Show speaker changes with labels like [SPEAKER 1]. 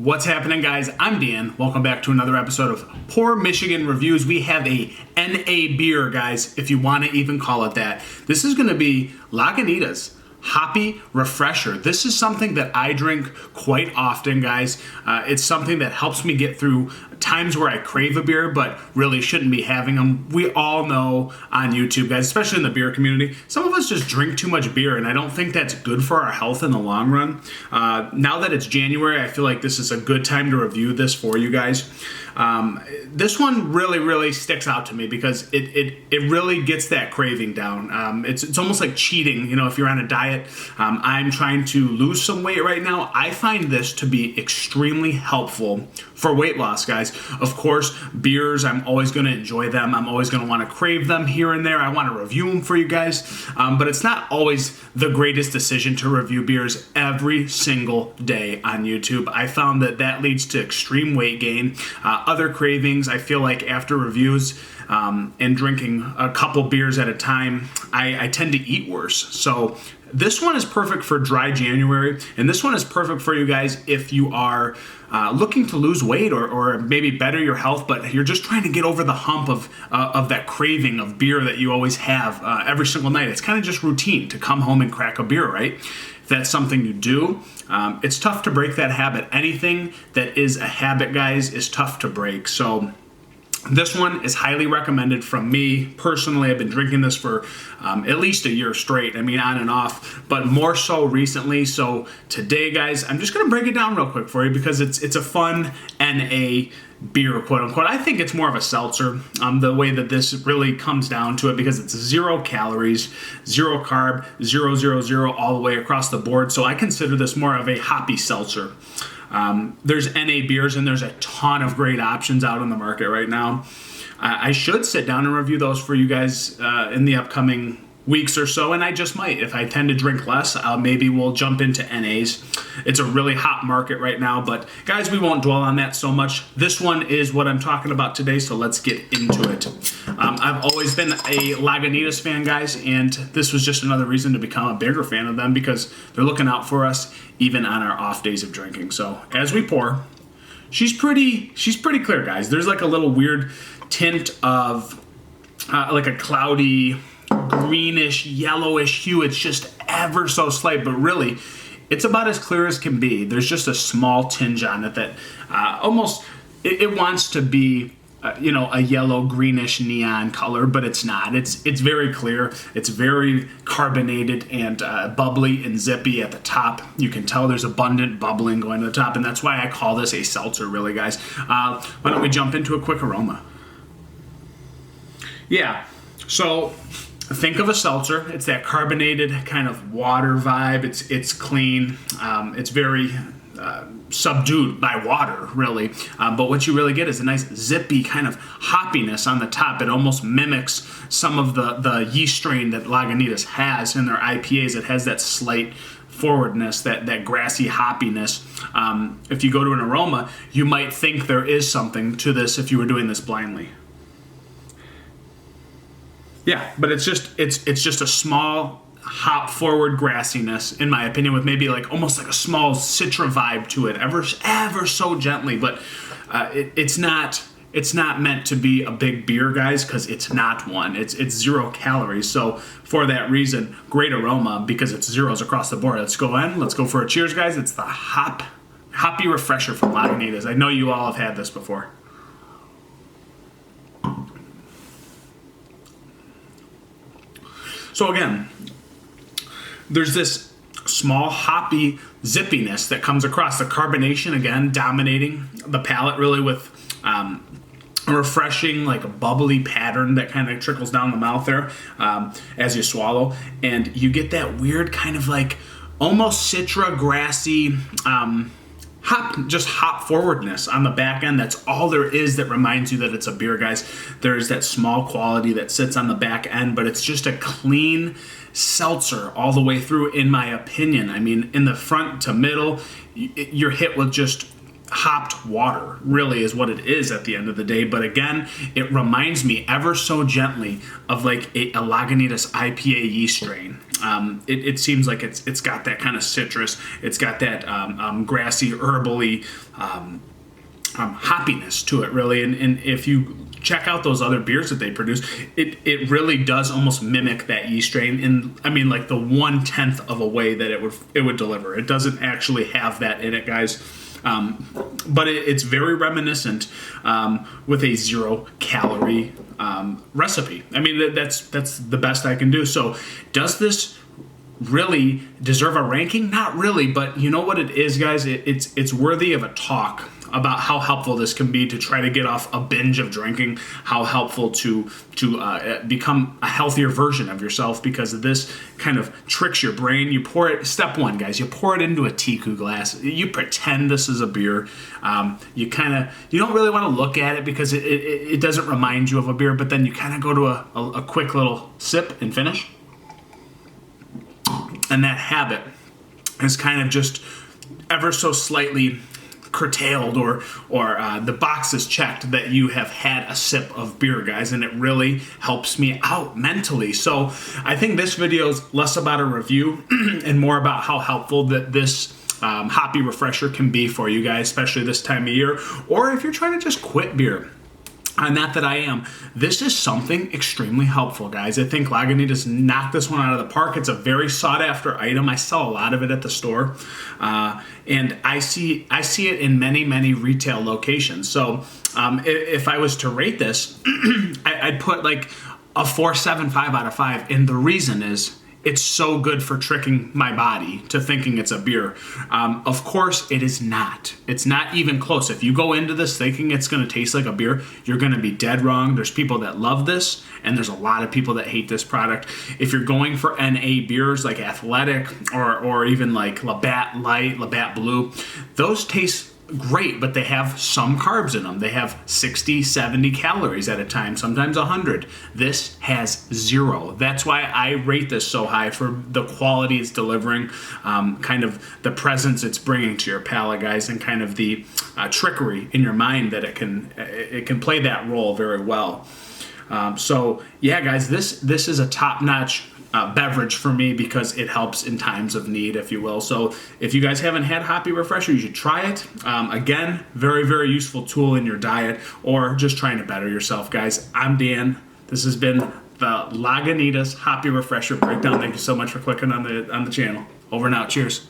[SPEAKER 1] What's happening, guys? I'm Dan. Welcome back to another episode of Pour Michigan Reviews. We have a NA beer, guys, if you want to even call it that. This is going to be Lagunitas Hoppy Refresher. This is something that I drink quite often, guys. It's something that helps me get through times where I crave a beer, but really shouldn't be having them. We all know on YouTube, guys, especially in the beer community, some of us just drink too much beer, and I don't think that's good for our health in the long run. Now that it's January, I feel like this is a good time to review this for you guys. This one really sticks out to me because it really gets that craving down. It's almost like cheating, you know, if you're on a diet. I'm trying to lose some weight right now. I find this to be extremely helpful for weight loss, guys. Of course, beers, I'm always going to enjoy them. I'm always going to want to crave them here and there. I want to review them for you guys, but it's not always the greatest decision to review beers every single day on YouTube. I found that leads to extreme weight gain. Other cravings, I feel like after reviews and drinking a couple beers at a time, I tend to eat worse. So this one is perfect for dry January, and this one is perfect for you guys if you are looking to lose weight or maybe better your health, but you're just trying to get over the hump of that craving of beer that you always have every single night. It's kind of just routine to come home and crack a beer, right? If that's something you do, it's tough to break that habit. Anything that is a habit, guys, is tough to break. So this one is highly recommended from me. Personally, I've been drinking this for at least a year straight. I mean, on and off, but more so recently. So today, guys, I'm just going to break it down real quick for you because it's a fun NA beer, quote unquote. I think it's more of a seltzer, the way that this really comes down to it, because it's 0 calories, 0 carb, 0 all the way across the board. So I consider this more of a hoppy seltzer. There's NA beers, and there's a ton of great options out on the market right now. I should sit down and review those for you guys in the upcoming weeks or so, and I just might. If I tend to drink less, maybe we'll jump into NAs. It's a really hot market right now, but guys, we won't dwell on that so much. This one is what I'm talking about today, so let's get into it. I've always been a Lagunitas fan, guys, and this was just another reason to become a bigger fan of them because they're looking out for us even on our off days of drinking. So as we pour, she's pretty clear, guys. There's like a little weird tint of like a cloudy greenish, yellowish hue. It's just ever so slight, but really, it's about as clear as can be. There's just a small tinge on it that almost, it wants to be, you know, a yellow, greenish neon color, but it's not. It's very clear. It's very carbonated and bubbly and zippy at the top. You can tell there's abundant bubbling going to the top, and that's why I call this a seltzer, really, guys. Why don't we jump into a quick aroma? Yeah, so think of a seltzer. It's that carbonated kind of water vibe. It's clean. It's very subdued by water, really. But what you really get is a nice zippy kind of hoppiness on the top. It almost mimics some of the yeast strain that Lagunitas has in their IPAs. It has that slight forwardness, that grassy hoppiness. If you go to an aroma, you might think there is something to this if you were doing this blindly. Yeah, but it's just a small hop forward grassiness, in my opinion, with maybe like almost like a small citra vibe to it, ever so gently. But it's not meant to be a big beer, guys, because it's not one. It's 0 calories. So for that reason, great aroma because it's zeros across the board. Let's go in. Let's go for a cheers, guys. It's the Hoppy Refresher from Lagunitas. I know you all have had this before. So again, there's this small hoppy zippiness that comes across, the carbonation, again, dominating the palate really with a refreshing, like a bubbly pattern that kind of trickles down the mouth there as you swallow. And you get that weird kind of like almost citra, grassy, hop forwardness on the back end. That's all there is that reminds you that it's a beer, guys. There's that small quality that sits on the back end, but it's just a clean seltzer all the way through, in my opinion. I mean, in the front to middle, you're hit with just hopped water, really is what it is at the end of the day. But again, it reminds me ever so gently of like a Lagunitas IPA yeast strain. It seems like it's got that kind of citrus. It's got that grassy, herbally hoppiness to it, really. And if you check out those other beers that they produce, it really does almost mimic that yeast strain in, I mean, like the 1/10 of a way that it would deliver. It doesn't actually have that in it, guys. But it's very reminiscent with a 0-calorie recipe. I mean, that's the best I can do. So does this really deserve a ranking? Not really, but you know what it is, guys? It's worthy of a talk about how helpful this can be to try to get off a binge of drinking, how helpful to become a healthier version of yourself, because this kind of tricks your brain. You pour it, step one, guys, you pour it into a Tiku glass. You pretend this is a beer. You don't really want to look at it because it doesn't remind you of a beer, but then you kind of go to a quick little sip and finish. And that habit is kind of just ever so slightly curtailed, or the box is checked that you have had a sip of beer, guys, and it really helps me out mentally. So I think this video is less about a review and more about how helpful that this hoppy refresher can be for you guys, especially this time of year, or if you're trying to just quit beer. Not that I am. This is something extremely helpful, guys. I think Lagunitas knocked this one out of the park. It's a very sought after item. I sell a lot of it at the store. And I see it in many retail locations. So if I was to rate this, I'd put like a 4.75 out of 5. And the reason is, it's so good for tricking my body to thinking it's a beer. Of course, it is not. It's not even close. If you go into this thinking it's going to taste like a beer, you're going to be dead wrong. There's people that love this, and there's a lot of people that hate this product. If you're going for NA beers like Athletic or even like Labatt Light, Labatt Blue, those taste great, but they have some carbs in them. They have 60, 70 calories at a time, sometimes 100. This has 0. That's why I rate this so high, for the quality it's delivering, kind of the presence it's bringing to your palate, guys, and kind of the trickery in your mind that it can play that role very well. So yeah, guys, this is a top-notch beverage for me because it helps in times of need, if you will. So if you guys haven't had Hoppy Refresher, you should try it. Again, very useful tool in your diet, or just trying to better yourself, guys. I'm Dan. This has been the Lagunitas Hoppy Refresher breakdown. Thank you so much for clicking on the channel. Over and out. Cheers.